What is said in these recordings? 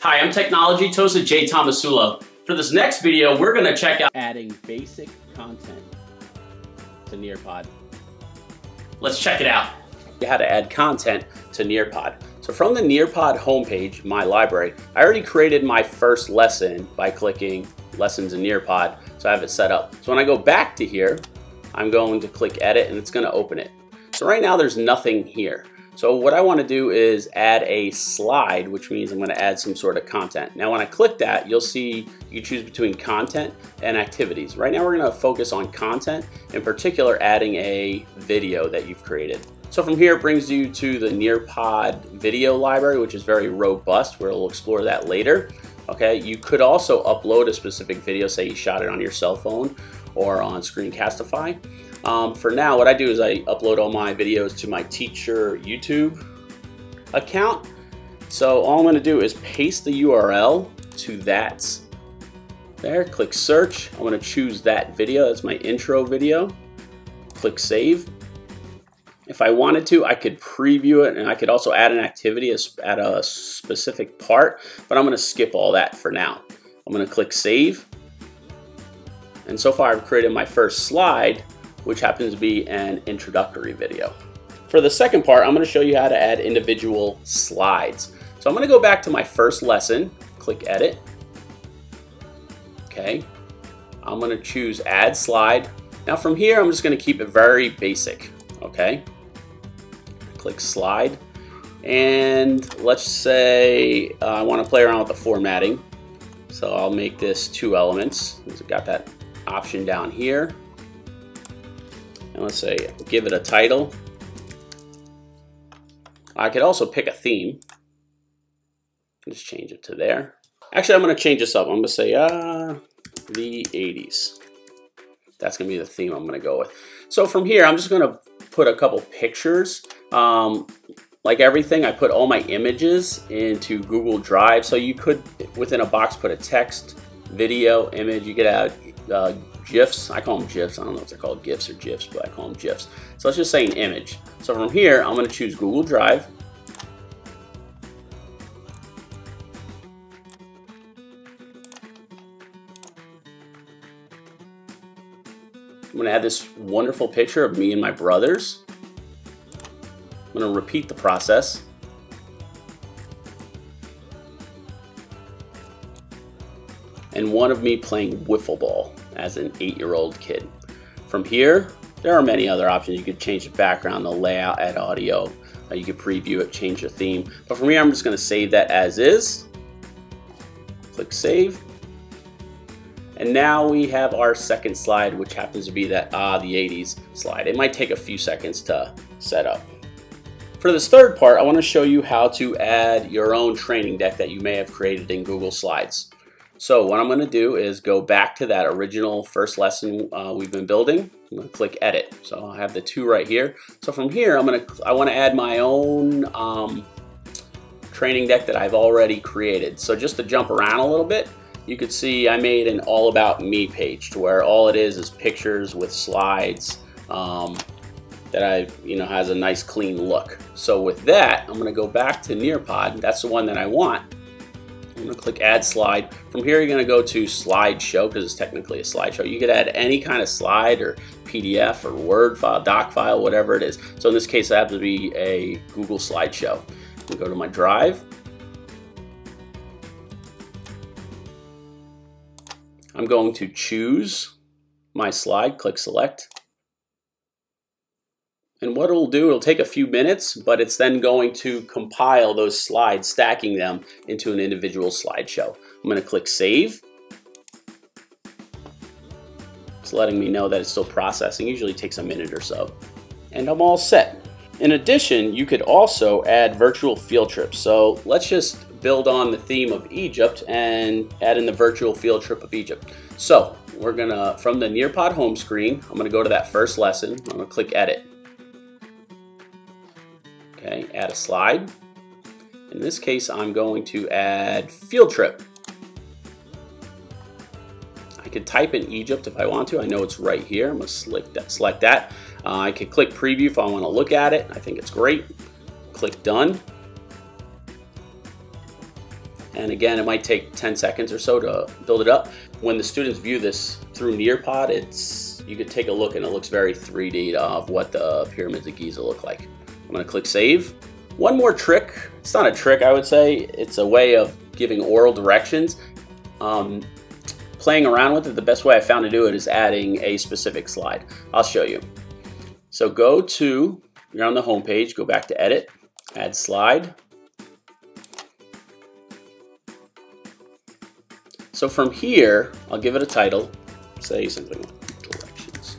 Hi, I'm Technology Toast at J. Tomasulo. For this next video, we're going to check out adding basic content to Nearpod. Let's check it out. How to add content to Nearpod. So from the Nearpod homepage, my library, I already created my first lesson by clicking Lessons in Nearpod, so I have it set up. So when I go back to here, I'm going to click Edit and it's going to open it. So right now there's nothing here. So what I want to do is add a slide, which means I'm going to add some sort of content. Now when I click that, you'll see you choose between content and activities. Right now we're going to focus on content, in particular adding a video that you've created. So from here it brings you to the Nearpod video library, which is very robust. We'll explore that later. Okay, you could also upload a specific video, say you shot it on your cell phone or on Screencastify. For now, what I do is I upload all my videos to my teacher YouTube account. So all I'm going to do is paste the URL to that. There, click search. I'm going to choose that video. That's my intro video. Click save. If I wanted to, I could preview it and I could also add an activity at a specific part, but I'm going to skip all that for now. I'm going to click save. And so far I've created my first slide, which happens to be an introductory video. For the second part, I'm going to show you how to add individual slides. So I'm going to go back to my first lesson, click edit. Okay, I'm going to choose add slide. Now from here, I'm just going to keep it very basic. Okay, click slide. And let's say I want to play around with the formatting. So I'll make this 2 elements. I've got that option down here. And let's say, give it a title. I could also pick a theme. Just change it to there. Actually, I'm going to change this up. I'm going to say, the 80s. That's going to be the theme I'm going to go with. So from here, I'm just going to put a couple pictures. Like everything, I put all my images into Google Drive. So you could, within a box, put a text, video, image. You could add GIFs. I call them GIFs. I don't know if they're called GIFs or GIFs, but I call them GIFs. So let's just say an image. So from here, I'm going to choose Google Drive. I'm going to add this wonderful picture of me and my brothers. I'm going to repeat the process. And one of me playing wiffle ball as an 8-year-old kid. From here, there are many other options. You could change the background, the layout, add audio. You could preview it, change the theme. But from here, I'm just going to save that as is. Click save. And now we have our second slide, which happens to be that the 80s slide. It might take a few seconds to set up. For this third part, I want to show you how to add your own training deck that you may have created in Google Slides. So what I'm going to do is go back to that original first lesson we've been building. I'm going to click edit. So I have the 2 right here. So from here, I want to add my own training deck that I've already created. So just to jump around a little bit, you could see I made an all about me page to where all it is pictures with slides that has a nice clean look. So with that, I'm going to go back to Nearpod. That's the one that I want. I'm going to click add slide. From here you're going to go to slideshow because it's technically a slideshow. You could add any kind of slide or PDF or Word file, doc file, whatever it is. So in this case I have to be a Google slideshow. I'm going to go to my drive. I'm going to choose my slide, click select. And what it'll do, it'll take a few minutes, but it's then going to compile those slides, stacking them into an individual slideshow. I'm going to click save. It's letting me know that it's still processing. Usually takes a minute or so. And I'm all set. In addition, you could also add virtual field trips. So let's just build on the theme of Egypt and add in the virtual field trip of Egypt. So we're gonna, from the Nearpod home screen, I'm gonna go to that first lesson. I'm gonna click edit. Okay, add a slide. In this case, I'm going to add field trip. I could type in Egypt if I want to. I know it's right here. I'm going to select that. I could click preview if I want to look at it. I think it's great. Click done. And again, it might take 10 seconds or so to build it up. When the students view this through Nearpod, you could take a look and it looks very 3D of what the pyramids of Giza look like. I'm gonna click save. One more trick, it's not a trick I would say, it's a way of giving oral directions. Playing around with it, the best way I found to do it is adding a specific slide. I'll show you. So you're on the home page, go back to edit, add slide. So from here, I'll give it a title, say something like directions.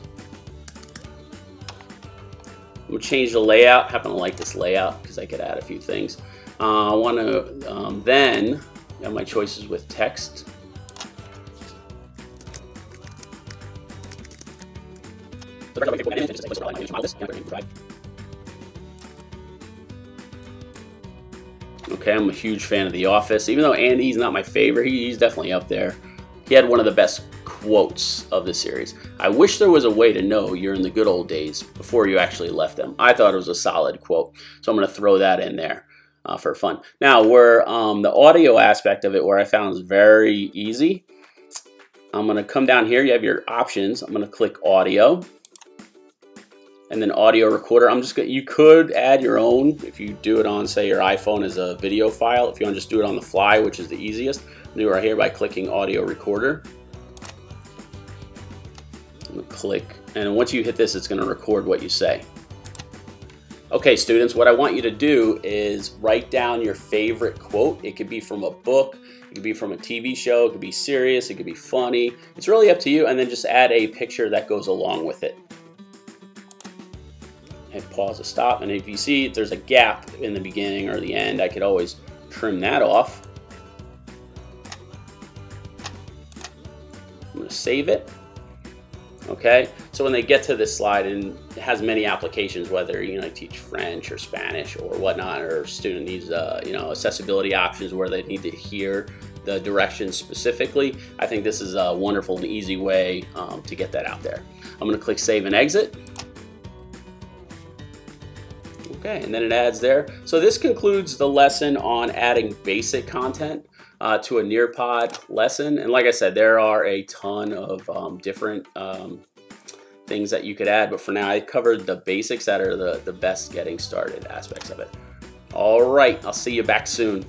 I'm gonna change the layout. I happen to like this layout because I could add a few things. I want to then have my choices with text. Okay, I'm a huge fan of The Office. Even though Andy's not my favorite, he's definitely up there. He had one of the best quotes of the series. I wish there was a way to know you're in the good old days before you actually left them. I thought it was a solid quote, so I'm going to throw that in there for fun. Now, where the audio aspect of it, where I found is very easy, I'm going to come down here. You have your options. I'm going to click audio. And then audio recorder. You could add your own if you do it on, say, your iPhone as a video file. If you want to just do it on the fly, which is the easiest, do it right here by clicking audio recorder. I'm gonna click, and once you hit this, it's going to record what you say. Okay, students, what I want you to do is write down your favorite quote. It could be from a book, it could be from a TV show, it could be serious, it could be funny. It's really up to you, and then just add a picture that goes along with it. And pause to stop, and if you see there's a gap in the beginning or the end, I could always trim that off. I'm going to save it. Okay, so when they get to this slide, and it has many applications, whether you teach French or Spanish or whatnot, or a student needs accessibility options where they need to hear the directions specifically. I think this is a wonderful and easy way to get that out there. I'm going to click save and exit. Okay, and then it adds there. So this concludes the lesson on adding basic content to a Nearpod lesson. And like I said, there are a ton of different things that you could add, but for now I covered the basics that are the best getting started aspects of it. All right, I'll see you back soon.